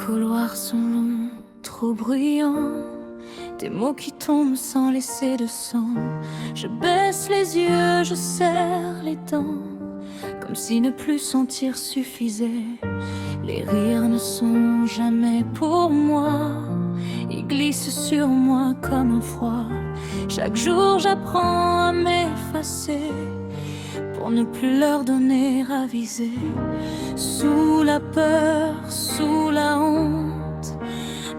couloirs sont longs, trop bruyants, des mots qui tombent sans laisser de sang. Je baisse les yeux, je serre les dents, comme si ne plus sentir suffisait. Les rires ne sont jamais pour moi, ils glissent sur moi comme un froid. Chaque jour j'apprends à m'effacer pour ne plus leur donner à viser. Sous la peur, sous la honte,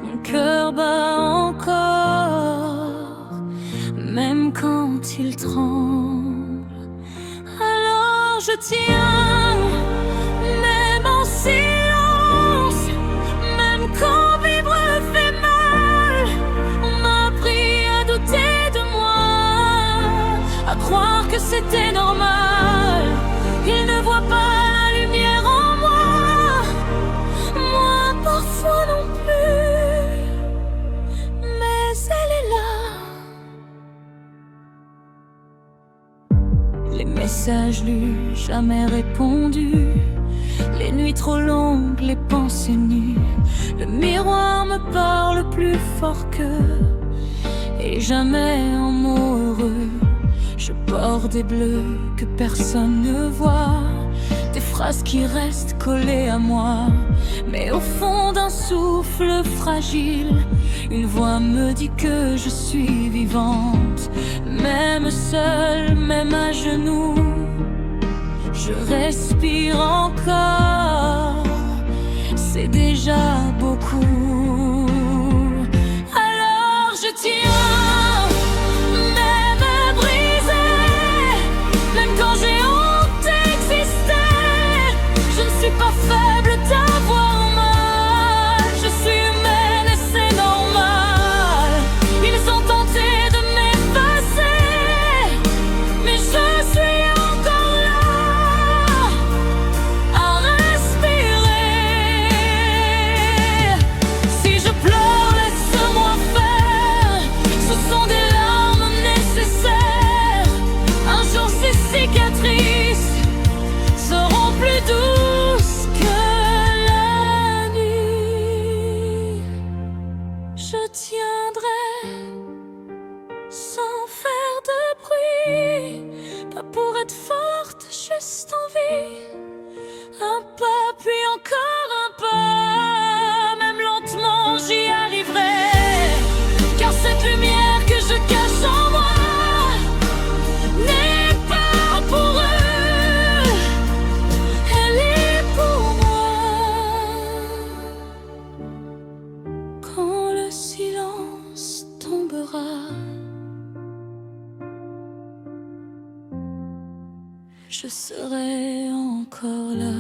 mon cœur bat encore, même quand il tremble. Alors je tiens, même en silence, même quand vivre fait mal. On m'a appris à douter de moi, à croire que c'était normal. Ils ne voient pas la lumière en moi, moi parfois non plus, mais elle est là. Les messages lus, jamais répondus, les nuits trop longues, les pensées nues. Le miroir me parle plus fort qu'eux, et jamais en mots heureux. Je porte des bleus que personne ne voit, des phrases qui restent collées à moi. Mais au fond d'un souffle fragile, une voix me dit que je suis vivante. Même seule, même à genoux, je respire encore, c'est déjà beaucoup. Alors je tiens, pas faible d'avoir mal. Je suis humaine et c'est normal. Ils ont tenté de m'effacer, mais je suis encore là, à respirer. Si je pleure, laisse-moi faire. Ce sont des larmes nécessaires. Un jour ces cicatrices seront plus douces. Je tiendrai sans faire de bruit, pas pour être forte, juste envie. Un pas, puis encore un pas, même lentement j'y arriverai. Car cette lumière que je cache en moi n'est pas pour eux, elle est pour moi. Quand le silence tombera, je serai encore là.